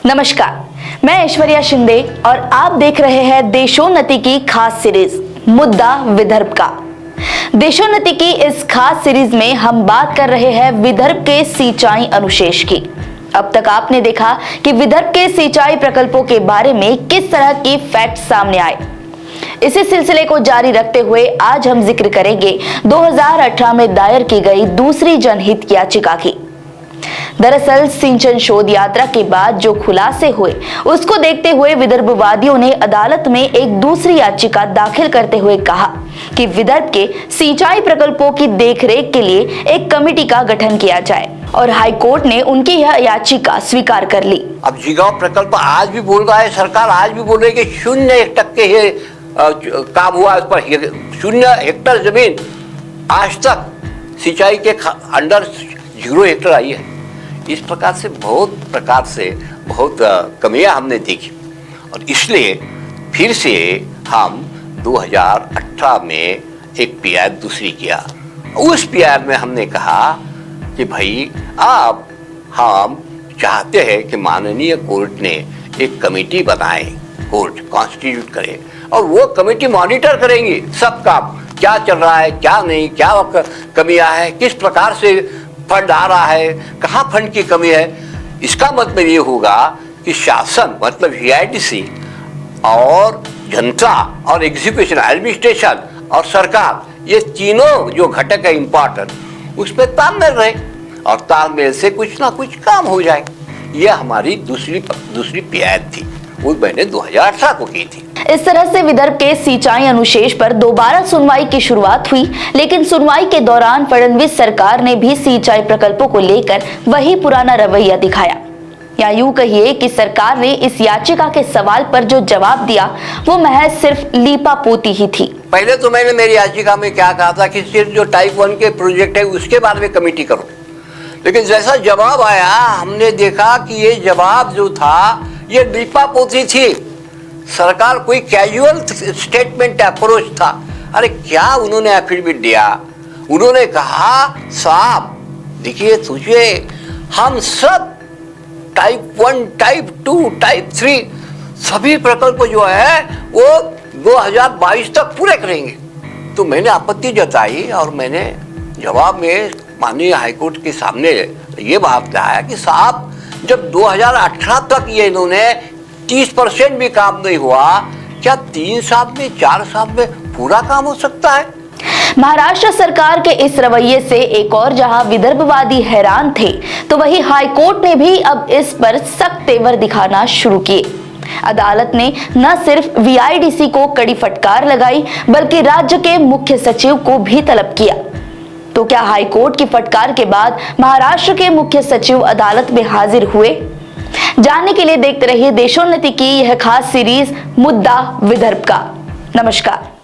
नमस्कार, मैं ऐश्वर्या शिंदे और आप देख रहे हैं देशोन्नति की खास सीरीज मुद्दा विदर्भ का। देशोन्नति की इस खास सीरीज में हम बात कर रहे हैं विदर्भ के सिंचाई अनुशेष की। अब तक आपने देखा कि विदर्भ के सिंचाई प्रकल्पों के बारे में किस तरह की फैक्ट सामने आए। इसी सिलसिले को जारी रखते हुए आज हम जिक्र करेंगे 2018 में दायर की गई दूसरी जनहित याचिका की। दरअसल सिंचन शोध यात्रा के बाद जो खुलासे हुए उसको देखते हुए विदर्भवादियों ने अदालत में एक दूसरी याचिका दाखिल करते हुए कहा कि विदर्भ के सिंचाई प्रकल्पों की देखरेख के लिए एक कमेटी का गठन किया जाए और हाईकोर्ट ने उनकी यह याचिका स्वीकार कर ली। अब जिगांव प्रकल्प आज भी बोल रहा है, सरकार आज भी बोल रही है कि 0% ये काम हुआ, उस पर 0 हेक्टेयर जमीन आज तक सिंचाई के अंडर 0 हेक्टेयर आई है। इस प्रकार से बहुत कमियां हमने देखी और इसलिए फिर से हम 2018 में एक पीआर दूसरी किया। उस पीआर में हमने कहा कि भाई अब हम चाहते हैं कि माननीय कोर्ट ने एक कमेटी बनाए, कोर्ट कॉन्स्टिट्यूट करे और वो कमेटी मॉनिटर करेंगी सब काम, क्या चल रहा है, क्या नहीं, क्या कमियां है, किस प्रकार से फंड आ रहा है, कहाँ फंड की कमी है। इसका मतलब ये होगा कि शासन मतलब VIDC और जनता और एग्जीक्यूशन एडमिनिस्ट्रेशन और सरकार, ये तीनों जो घटक है इम्पोर्टेंट, उस पर तालमेल रहे और तालमेल से कुछ ना कुछ काम हो जाए। ये हमारी दूसरी पीआर थी, वो मैंने 2018 को की थी। इस तरह से विदर्भ के सिंचाई अनुशेष पर दोबारा सुनवाई की शुरुआत हुई, लेकिन सुनवाई के दौरान फडणवीस सरकार ने भी सिंचाई प्रकल्पों को लेकर वही पुराना रवैया दिखाया। या यूं कहिए कि सरकार ने इस याचिका के सवाल पर जो जवाब दिया वो महज सिर्फ लीपापोती ही थी। पहले तो मैंने मेरी याचिका में क्या कहा था कि सिर्फ जो टाइप 1 के प्रोजेक्ट है उसके बारे में कमेटी करो, लेकिन जैसा जवाब आया हमने देखा कि ये जवाब जो था ये लीपापोती थी। सरकार कोई कैजुअल स्टेटमेंट अप्रोच था। अरे क्या उन्होंने एफिडेविट दिया, उन्होंने कहा साहब देखिए सोचिए, हम सब टाइप 1, टाइप 2, टाइप 3 सभी प्रकल्प जो है वो 2022 तक पूरे करेंगे। तो मैंने आपत्ति जताई और मैंने जवाब में माननीय हाईकोर्ट के सामने ये बात कहा कि साहब जब 2018 तक ये इन्होंने 30% भी काम नहीं हुआ, क्या 3 साल में 4 साल में पूरा काम हो सकता है? महाराष्ट्र सरकार के इस रवैये से एक और जहां विदर्भवादी हैरान थे, तो वही हाईकोर्ट ने भी अब इस पर सख्त तेवर दिखाना शुरू किए। अदालत ने न सिर्फ VIDC को कड़ी फटकार लगाई बल्कि राज्य के मुख्य सचिव को भी तलब किया। तो क्या हाईकोर्ट की फटकार के बाद महाराष्ट्र के मुख्य सचिव अदालत में हाजिर हुए? जानने के लिए देखते रहिए देशोन्नति की यह खास सीरीज मुद्दा विदर्भ का। नमस्कार।